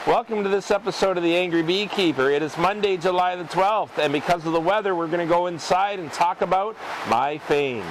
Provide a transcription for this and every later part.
Welcome to this episode of the Angry Beekeeper. It is Monday, July the 12th, and because of the weather, we're going to go inside and talk about my fame.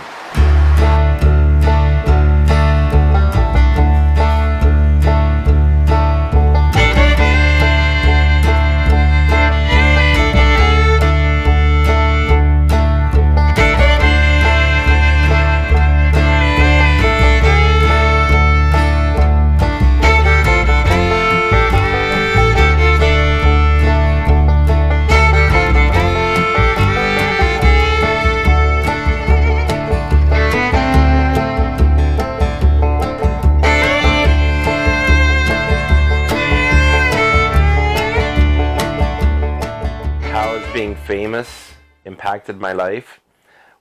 Being famous impacted my life?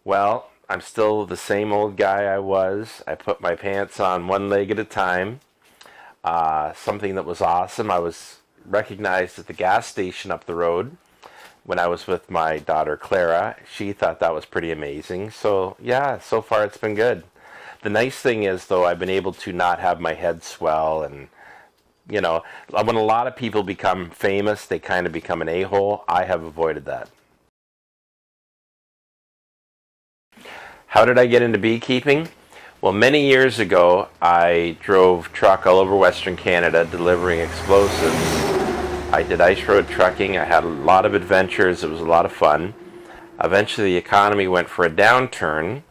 Well, I'm still the same old guy I was. I put my pants on one leg at a time. Something that was awesome, I was recognized at the gas station up the road when I was with my daughter Clara. She thought that was pretty amazing. So yeah, so far it's been good. The nice thing is, though, I've been able to not have my head swell, and you know, when a lot of people become famous, they kind of become an a-hole. I have avoided that. How did I get into beekeeping? Well, many years ago, I drove truck all over Western Canada delivering explosives. I did ice road trucking. I had a lot of adventures. It was a lot of fun. Eventually, the economy went for a downturn,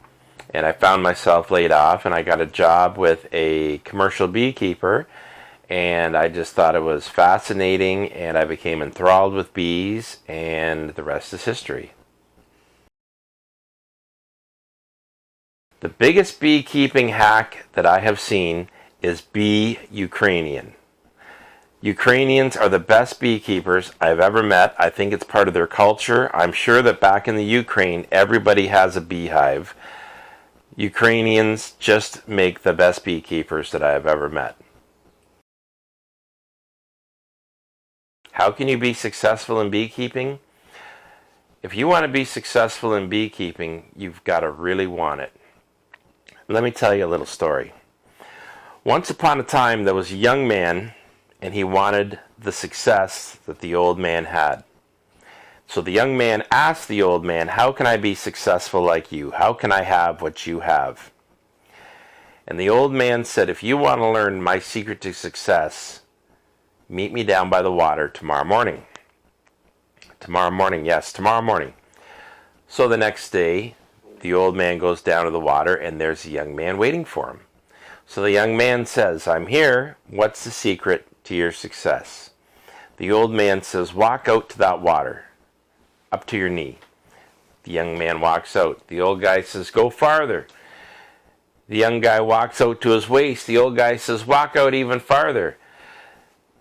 and I found myself laid off, and I got a job with a commercial beekeeper. And I just thought it was fascinating, and I became enthralled with bees, and the rest is history. The biggest beekeeping hack that I have seen is be Ukrainian. Ukrainians are the best beekeepers I've ever met. I think it's part of their culture. I'm sure that back in the Ukraine, everybody has a beehive. Ukrainians just make the best beekeepers that I have ever met. How can you be successful in beekeeping? If you want to be successful in beekeeping, you've got to really want it. Let me tell you a little story. Once upon a time, there was a young man, and he wanted the success that the old man had. So the young man asked the old man, "How can I be successful like you? How can I have what you have?" And the old man said, "If you want to learn my secret to success, meet me down by the water tomorrow morning." Tomorrow morning, yes, tomorrow morning. So the next day, the old man goes down to the water, and there's a young man waiting for him. So the young man says, "I'm here. What's the secret to your success?" The old man says, "Walk out to that water, up to your knee." The young man walks out. The old guy says, "Go farther." The young guy walks out to his waist. The old guy says, "Walk out even farther."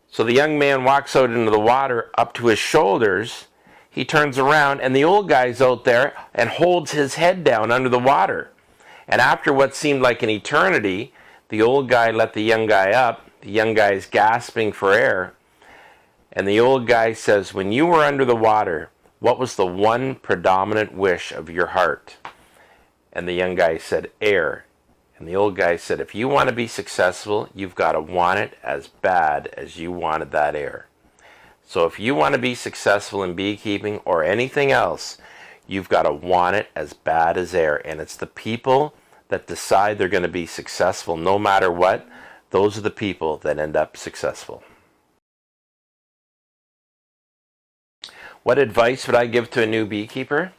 So the young man walks out into the water up to his shoulders. He turns around, and the old guy's out there and holds his head down under the water. And after what seemed like an eternity, the old guy let the young guy up. The young guy is gasping for air. And the old guy says, "When you were under the water, what was the one predominant wish of your heart?" And the young guy said, "Air." And the old guy said, "If you want to be successful, you've got to want it as bad as you wanted that air." So if you want to be successful in beekeeping or anything else, you've got to want it as bad as air. And it's the people that decide they're going to be successful no matter what. Those are the people that end up successful. What advice would I give to a new beekeeper?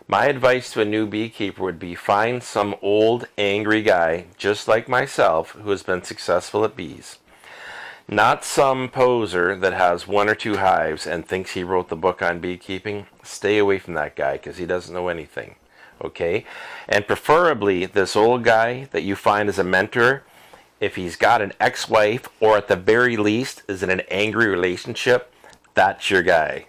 My advice to a new beekeeper would be find some old angry guy just like myself who has been successful at bees. Not some poser that has one or two hives and thinks he wrote the book on beekeeping. Stay away from that guy because he doesn't know anything. Okay? And preferably this old guy that you find as a mentor, if he's got an ex-wife or at the very least is in an angry relationship, that's your guy.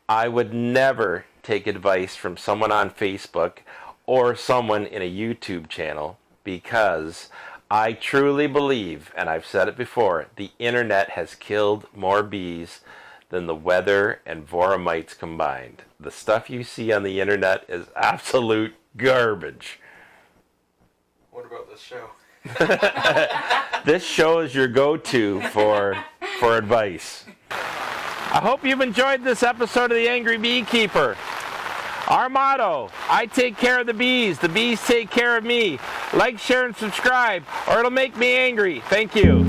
I would never take advice from someone on Facebook or someone in a YouTube channel because I truly believe, and I've said it before, the internet has killed more bees than the weather and voramites combined. The stuff you see on the internet is absolute garbage. What about this show? This show is your go-to for advice. I hope you've enjoyed this episode of the Angry Beekeeper. Our motto, I take care of the bees take care of me. Like, share, and subscribe, or it'll make me angry. Thank you.